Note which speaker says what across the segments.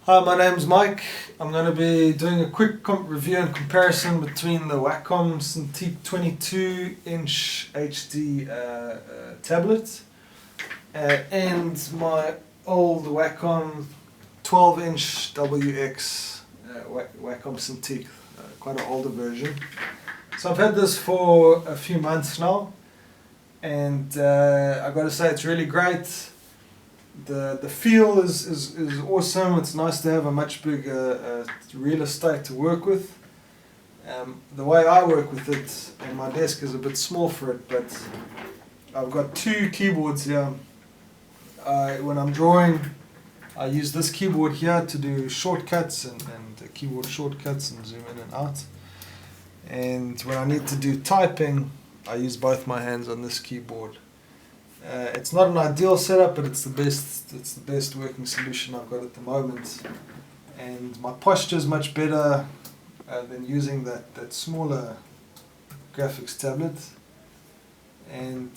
Speaker 1: Hi, my name's Mike. I'm going to be doing a quick review and comparison between the Wacom Cintiq 22-inch HD tablet and my old Wacom 12-inch WX Wacom Cintiq, quite an older version. So I've had this for a few months now, and I've got to say it's really great. The feel is awesome. It's nice to have a much bigger real estate to work with. The way I work with it, and my desk is a bit small for it, but I've got two keyboards here. When I'm drawing, I use this keyboard here to do shortcuts and keyboard shortcuts and zoom in and out. And when I need to do typing, I use both my hands on this keyboard. It's not an ideal setup, but it's the best working solution I've got at the moment. And my posture is much better than using that smaller graphics tablet. And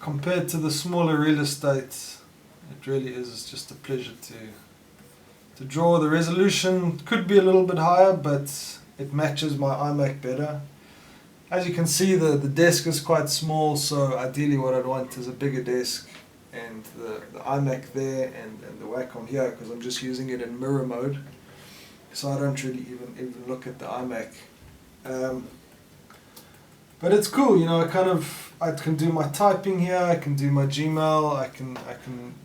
Speaker 1: compared to the smaller real estate, it really is just a pleasure to draw. The resolution could be a little bit higher, but it matches my iMac better. As you can see, the desk is quite small, so ideally what I'd want is a bigger desk and the iMac there and the Wacom here, because I'm just using it in mirror mode, so I don't really even look at the iMac. But it's cool, you know. I can do my typing here, I can do my Gmail, I can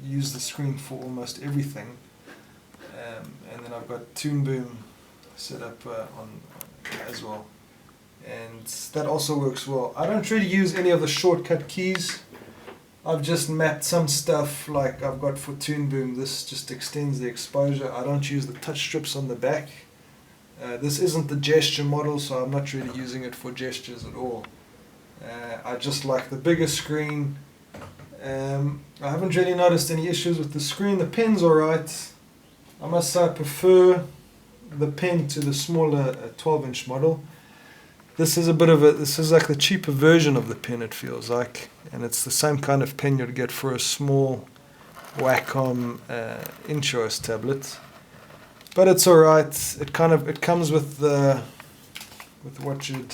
Speaker 1: use the screen for almost everything. And then I've got Toon Boom set up on as well. And that also works well. I don't really use any of the shortcut keys. I've just mapped some stuff like I've got for Toon Boom. This just extends the exposure. I don't use the touch strips on the back. This isn't the gesture model, so I'm not really using it for gestures at all. I just like the bigger screen. I haven't really noticed any issues with the screen. The pen's alright. I must say I prefer the pen to the smaller 12-inch model. This is like the cheaper version of the pen, it feels like, and it's the same kind of pen you'd get for a small Wacom Intuos tablet. But it's alright. It comes with what you'd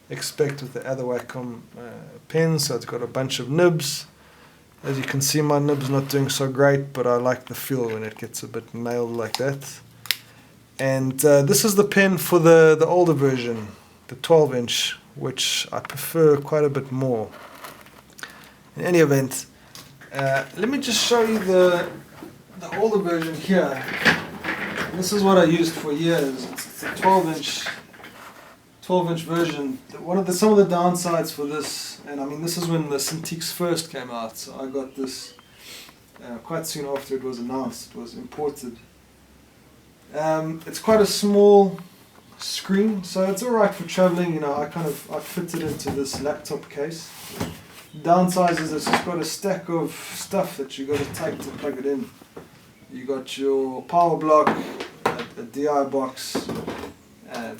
Speaker 1: expect with the other Wacom pens. So it's got a bunch of nibs. As you can see, my nib's not doing so great, but I like the feel when it gets a bit nailed like that. And this is the pen for the older version, the 12-inch, which I prefer quite a bit more. In any event, let me just show you the older version here. This is what I used for years. It's a 12-inch version. Some of the downsides for this, and I mean this is when the Cintiqs first came out, so I got this quite soon after it was announced. It was imported. It's quite a small screen, so it's alright for traveling. You know, I fitted into this laptop case. Downside is it's just got a stack of stuff that you got to take to plug it in. You got your power block, a DI box,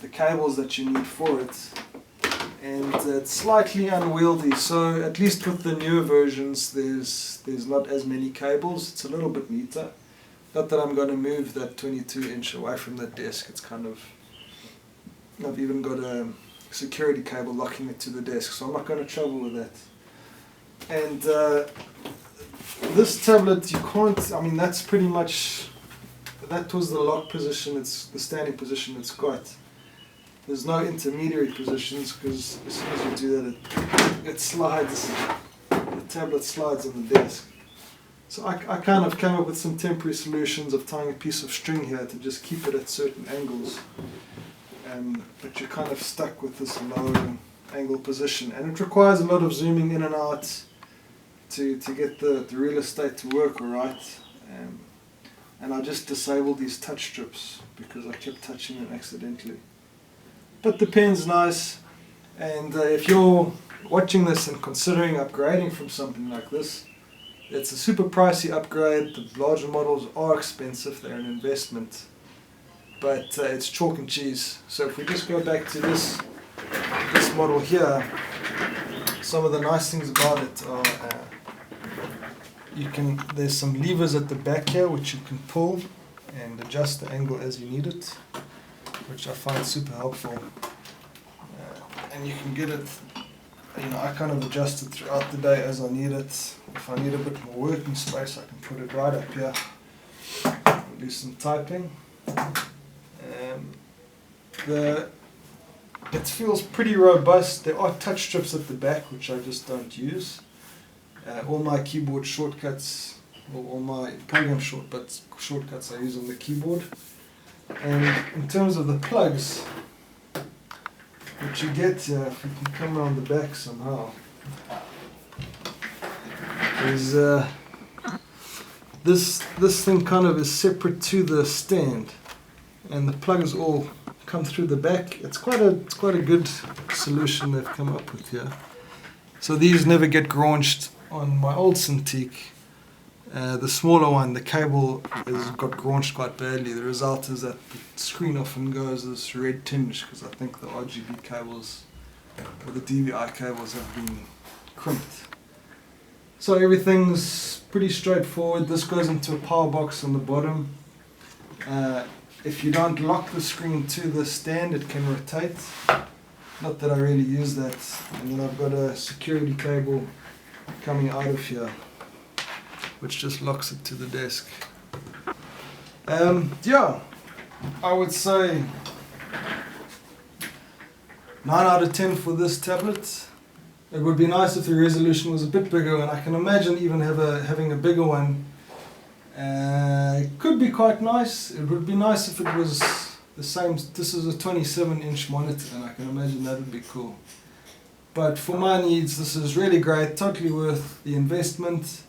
Speaker 1: the cables that you need for it, and it's slightly unwieldy. So at least with the newer versions, there's not as many cables. It's a little bit neater. Not that I'm going to move that 22-inch away from the desk. It's I've even got a security cable locking it to the desk, so I'm not going to travel with that. And this tablet, you can't, I mean, that's pretty much, that was the lock position, it's the standing position it's got. There's no intermediary positions, because as soon as you do that, it slides, the tablet slides on the desk. So I kind of came up with some temporary solutions of tying a piece of string here to just keep it at certain angles. But you're kind of stuck with this low angle position, and it requires a lot of zooming in and out to get the real estate to work alright. And I just disabled these touch strips because I kept touching them accidentally. But the pen's nice, and if you're watching this and considering upgrading from something like this, it's a super pricey upgrade. The larger models are expensive, they're an investment. But it's chalk and cheese. So if we just go back to this model here, some of the nice things about it are there's some levers at the back here which you can pull and adjust the angle as you need it, which I find super helpful. And you can get it, I kind of adjust it throughout the day as I need it. If I need a bit more working space, I can put it right up here and do some typing. It feels pretty robust. There are touch strips at the back which I just don't use. All my keyboard shortcuts, or all my program shortcuts I use on the keyboard. And in terms of the plugs, what you get here, if you can come around the back somehow, is this thing kind of is separate to the stand, and the plugs all come through the back. It's quite a good solution they've come up with here. So these never get graunched. On my old Cintiq, the smaller one, the cable has got graunched quite badly. The result is that the screen often goes this red tinge because I think the RGB cables or the DVI cables have been crimped. So everything's pretty straightforward. This goes into a power box on the bottom. If you don't lock the screen to the stand, it can rotate. Not that I really use that. And then I've got a security cable coming out of here, which just locks it to the desk. Yeah, I would say 9 out of 10 for this tablet. It would be nice if the resolution was a bit bigger, and I can imagine even having a bigger one. It could be quite nice. It would be nice if it was the same. This is a 27-inch monitor, and I can imagine that would be cool. But for my needs, this is really great, totally worth the investment.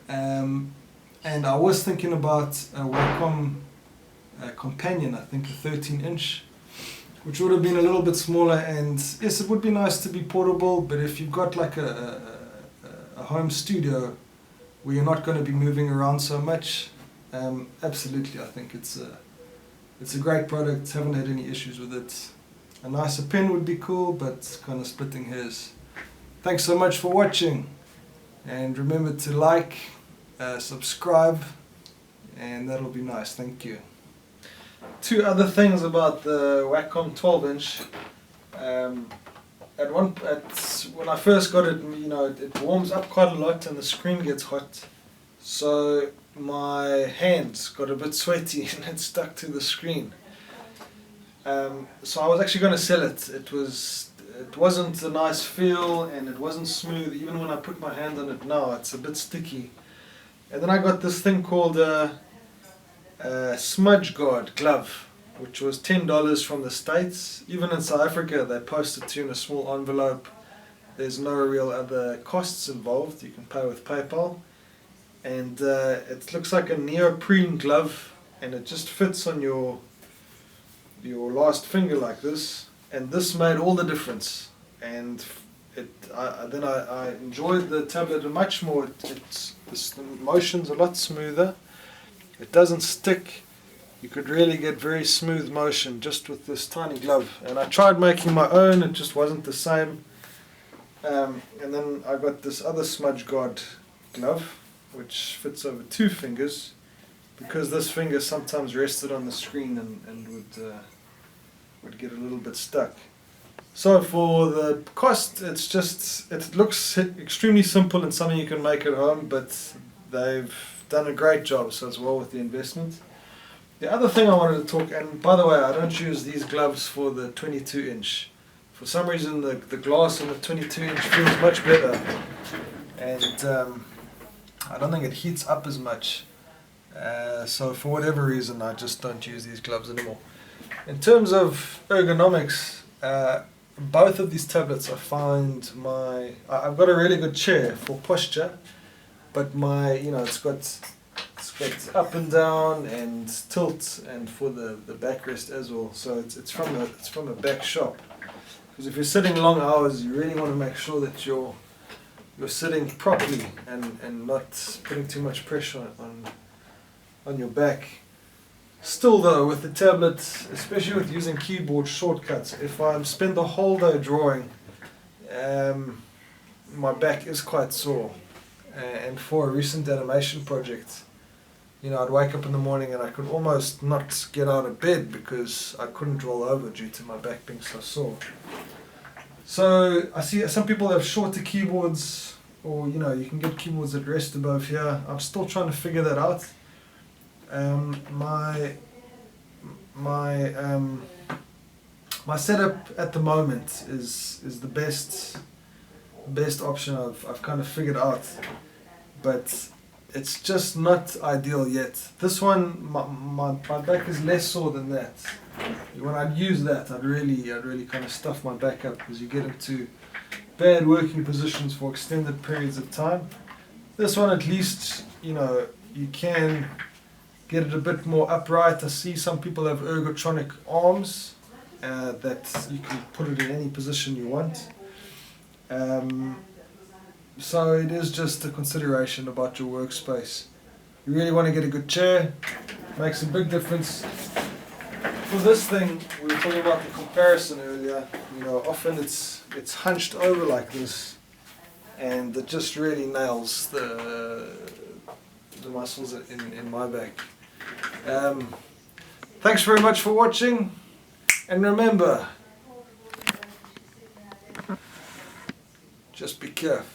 Speaker 1: And I was thinking about a Wacom Companion, I think a 13-inch, which would have been a little bit smaller. And yes, it would be nice to be portable, but if you've got like a home studio where you're not going to be moving around so much, absolutely, I think it's a great product. Haven't had any issues with it. A nicer pen would be cool, but kind of splitting hairs. Thanks so much for watching, and remember to like, subscribe, and that'll be nice. Thank you. Two other things about the Wacom 12-inch. When I first got it, it warms up quite a lot and the screen gets hot. So my hands got a bit sweaty and it stuck to the screen. So I was actually going to sell it. It wasn't a nice feel and it wasn't smooth. Even when I put my hand on it now, it's a bit sticky. And then I got this thing called a Smudge guard glove, which was $10 from the States. Even in South Africa, they post it to you in a small envelope. There's no real other costs involved. You can pay with PayPal. And it looks like a neoprene glove, and it just fits on your last finger like this, and this made all the difference. And then I enjoyed the tablet much more. The motion's a lot smoother. It doesn't stick. You could really get very smooth motion just with this tiny glove. And I tried making my own, it just wasn't the same. And then I got this other Smudge guard glove, which fits over 2 fingers, because this finger sometimes rested on the screen and would get a little bit stuck. So for the cost, it looks extremely simple and something you can make at home, but they've done a great job, so it's well worth the investment. The other thing I wanted to talk, and by the way, I don't use these gloves for the 22-inch. For some reason, the glass on the 22-inch feels much better, and I don't think it heats up as much. So for whatever reason, I just don't use these gloves anymore. In terms of ergonomics, both of these tablets, I find I've got a really good chair for posture, but it's got up and down and tilt, and for the backrest as well. So it's from a back shop, because if you're sitting long hours, you really want to make sure that you're sitting properly and not putting too much pressure on your back. Still though, with the tablet, especially with using keyboard shortcuts, if I spend the whole day drawing, my back is quite sore. And for a recent animation project, you know, I'd wake up in the morning and I could almost not get out of bed because I couldn't roll over due to my back being so sore. So I see some people have shorter keyboards, or you know, you can get keyboards that rest above here. I'm still trying to figure that out. My setup at the moment is the best option I've kind of figured out, but it's just not ideal yet. This one, my back is less sore than that. When I'd use that, I'd really kind of stuff my back up, because you get into bad working positions for extended periods of time. This one, at least, you know, you can get it a bit more upright. I see some people have ergotronic arms that you can put it in any position you want. So it is just a consideration about your workspace. You really want to get a good chair. Makes a big difference. For this thing, we were talking about the comparison earlier. You know, often it's hunched over like this, and it just really nails the muscles in my back. Thanks very much for watching, and remember, just be careful.